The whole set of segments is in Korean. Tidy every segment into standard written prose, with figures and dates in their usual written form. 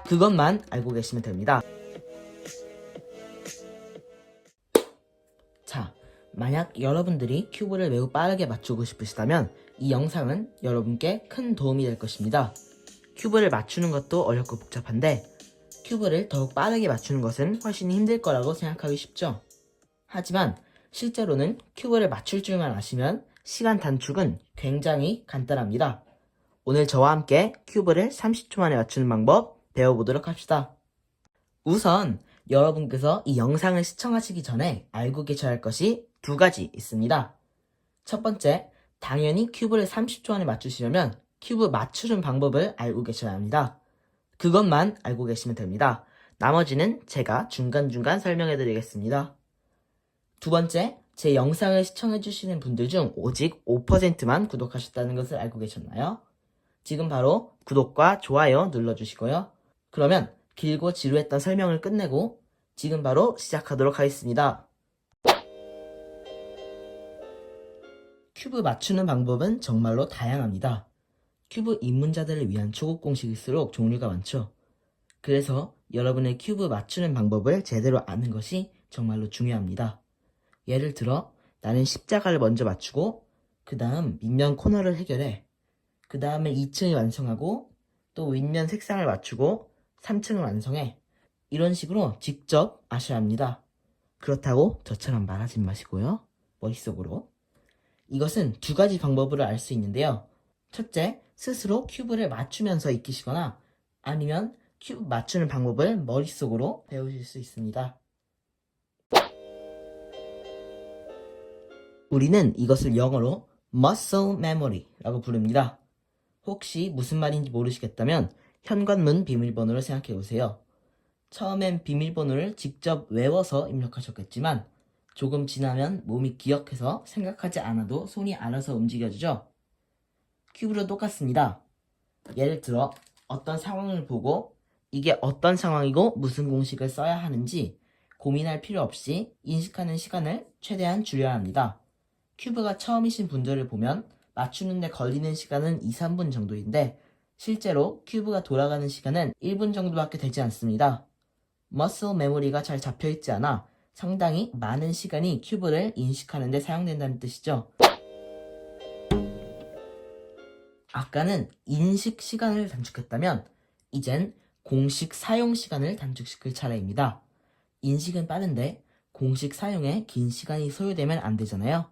그것만 알고 계시면 됩니다. 자, 만약 여러분들이 큐브를 매우 빠르게 맞추고 싶으시다면 이 영상은 여러분께 큰 도움이 될 것입니다. 큐브를 맞추는 것도 어렵고 복잡한데 큐브를 더욱 빠르게 맞추는 것은 훨씬 힘들 거라고 생각하기 쉽죠. 하지만 실제로는 큐브를 맞출 줄만 아시면 시간 단축은 굉장히 간단합니다. 오늘 저와 함께 큐브를 30초 만에 맞추는 방법 배워보도록 합시다. 우선 여러분께서 이 영상을 시청하시기 전에 알고 계셔야 할 것이 두 가지 있습니다. 첫 번째, 당연히 큐브를 30초 안에 맞추시려면 큐브 맞추는 방법을 알고 계셔야 합니다. 그것만 알고 계시면 됩니다. 나머지는 제가 중간중간 설명해 드리겠습니다. 두 번째, 제 영상을 시청해 주시는 분들 중 오직 5%만 구독하셨다는 것을 알고 계셨나요? 지금 바로 구독과 좋아요 눌러주시고요. 그러면 길고 지루했던 설명을 끝내고 지금 바로 시작하도록 하겠습니다. 큐브 맞추는 방법은 정말로 다양합니다. 큐브 입문자들을 위한 초급 공식일수록 종류가 많죠. 그래서 여러분의 큐브 맞추는 방법을 제대로 아는 것이 정말로 중요합니다. 예를 들어 나는 십자가를 먼저 맞추고 그 다음 밑면 코너를 해결해. 그 다음에 2층을 완성하고 또 윗면 색상을 맞추고 3층을 완성해. 이런 식으로 직접 아셔야 합니다. 그렇다고 저처럼 말하지 마시고요. 머릿속으로. 이것은 두 가지 방법으로 알 수 있는데요. 첫째, 스스로 큐브를 맞추면서 익히시거나 아니면 큐브 맞추는 방법을 머릿속으로 배우실 수 있습니다. 우리는 이것을 영어로 muscle memory라고 부릅니다. 혹시 무슨 말인지 모르시겠다면 현관문 비밀번호를 생각해 보세요. 처음엔 비밀번호를 직접 외워서 입력하셨겠지만 조금 지나면 몸이 기억해서 생각하지 않아도 손이 알아서 움직여지죠. 큐브도 똑같습니다. 예를 들어 어떤 상황을 보고 이게 어떤 상황이고 무슨 공식을 써야 하는지 고민할 필요 없이 인식하는 시간을 최대한 줄여야 합니다. 큐브가 처음이신 분들을 보면 맞추는데 걸리는 시간은 2, 3분 정도인데 실제로 큐브가 돌아가는 시간은 1분 정도밖에 되지 않습니다. 머슬 메모리가 잘 잡혀있지 않아 상당히 많은 시간이 큐브를 인식하는 데 사용된다는 뜻이죠. 아까는 인식 시간을 단축했다면 이젠 공식 사용 시간을 단축시킬 차례입니다. 인식은 빠른데 공식 사용에 긴 시간이 소요되면 안 되잖아요.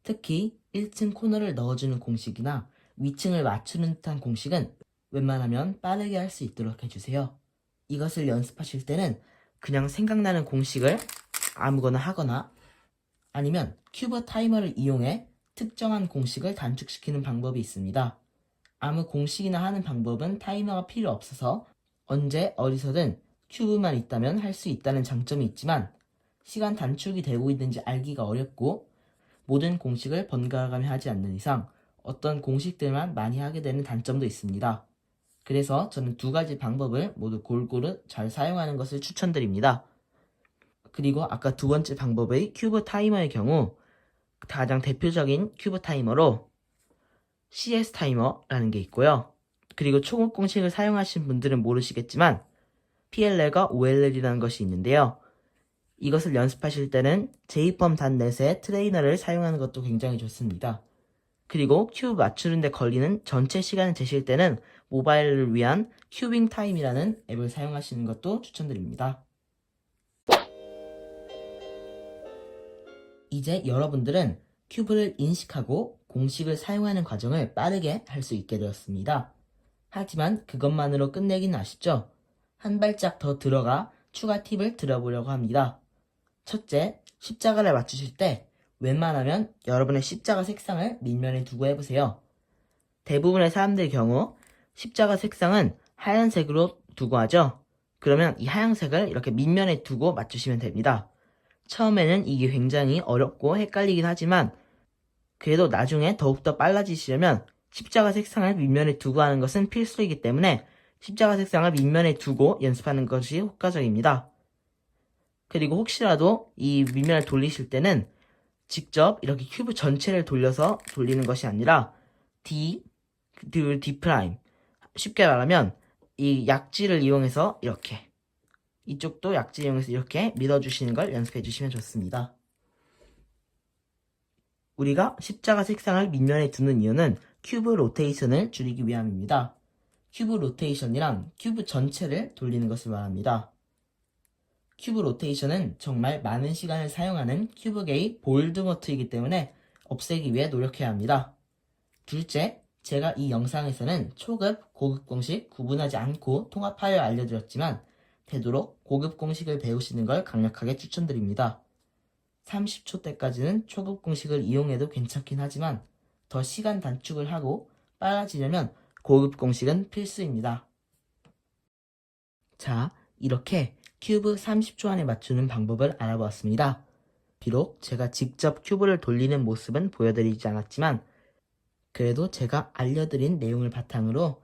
특히 1층 코너를 넣어주는 공식이나 위층을 맞추는 듯한 공식은 웬만하면 빠르게 할 수 있도록 해주세요. 이것을 연습하실 때는 그냥 생각나는 공식을 아무거나 하거나 아니면 큐브 타이머를 이용해 특정한 공식을 단축시키는 방법이 있습니다. 아무 공식이나 하는 방법은 타이머가 필요 없어서 언제 어디서든 큐브만 있다면 할 수 있다는 장점이 있지만 시간 단축이 되고 있는지 알기가 어렵고 모든 공식을 번갈아가며 하지 않는 이상 어떤 공식들만 많이 하게 되는 단점도 있습니다. 그래서 저는 두 가지 방법을 모두 골고루 잘 사용하는 것을 추천드립니다. 그리고 아까 두 번째 방법의 큐브 타이머의 경우 가장 대표적인 큐브 타이머로 CS 타이머라는 게 있고요. 그리고 초급 공식을 사용하신 분들은 모르시겠지만 PLL과 OLL이라는 것이 있는데요. 이것을 연습하실 때는 제이펌.net의 트레이너를 사용하는 것도 굉장히 좋습니다. 그리고 큐브 맞추는데 걸리는 전체 시간을 재실 때는 모바일을 위한 큐빙 타임이라는 앱을 사용하시는 것도 추천드립니다. 이제 여러분들은 큐브를 인식하고 공식을 사용하는 과정을 빠르게 할 수 있게 되었습니다. 하지만 그것만으로 끝내기는 아쉽죠? 한 발짝 더 들어가 추가 팁을 드려보려고 합니다. 첫째, 십자가를 맞추실 때 웬만하면 여러분의 십자가 색상을 밑면에 두고 해보세요. 대부분의 사람들의 경우 십자가 색상은 하얀색으로 두고 하죠. 그러면 이 하얀색을 이렇게 밑면에 두고 맞추시면 됩니다. 처음에는 이게 굉장히 어렵고 헷갈리긴 하지만 그래도 나중에 더욱더 빨라지시려면 십자가 색상을 밑면에 두고 하는 것은 필수이기 때문에 십자가 색상을 밑면에 두고 연습하는 것이 효과적입니다. 그리고 혹시라도 이 밑면을 돌리실 때는 직접 이렇게 큐브 전체를 돌려서 돌리는 것이 아니라 D 프라임. 쉽게 말하면 이 약지를 이용해서 이렇게, 이쪽도 약지 이용해서 이렇게 밀어주시는 걸 연습해 주시면 좋습니다. 우리가 십자가 색상을 밑면에 두는 이유는 큐브 로테이션을 줄이기 위함입니다. 큐브 로테이션이란 큐브 전체를 돌리는 것을 말합니다. 큐브 로테이션은 정말 많은 시간을 사용하는 큐브계의 볼드모트이기 때문에 없애기 위해 노력해야 합니다. 둘째, 제가 이 영상에서는 초급, 고급 공식 구분하지 않고 통합하여 알려드렸지만 되도록 고급 공식을 배우시는 걸 강력하게 추천드립니다. 30초 때까지는 초급 공식을 이용해도 괜찮긴 하지만 더 시간 단축을 하고 빨라지려면 고급 공식은 필수입니다. 자, 이렇게 큐브 30초 안에 맞추는 방법을 알아보았습니다. 비록 제가 직접 큐브를 돌리는 모습은 보여드리지 않았지만 그래도 제가 알려드린 내용을 바탕으로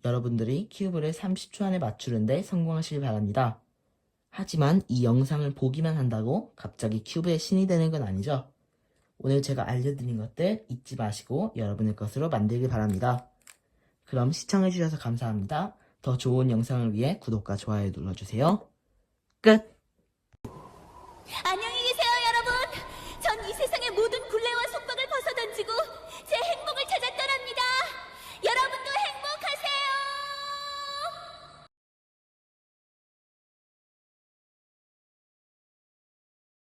여러분들이 큐브를 30초 안에 맞추는데 성공하실 바랍니다. 하지만 이 영상을 보기만 한다고 갑자기 큐브의 신이 되는 건 아니죠. 오늘 제가 알려드린 것들 잊지 마시고 여러분의 것으로 만들길 바랍니다. 그럼 시청해주셔서 감사합니다. 더 좋은 영상을 위해 구독과 좋아요 눌러주세요. 끝!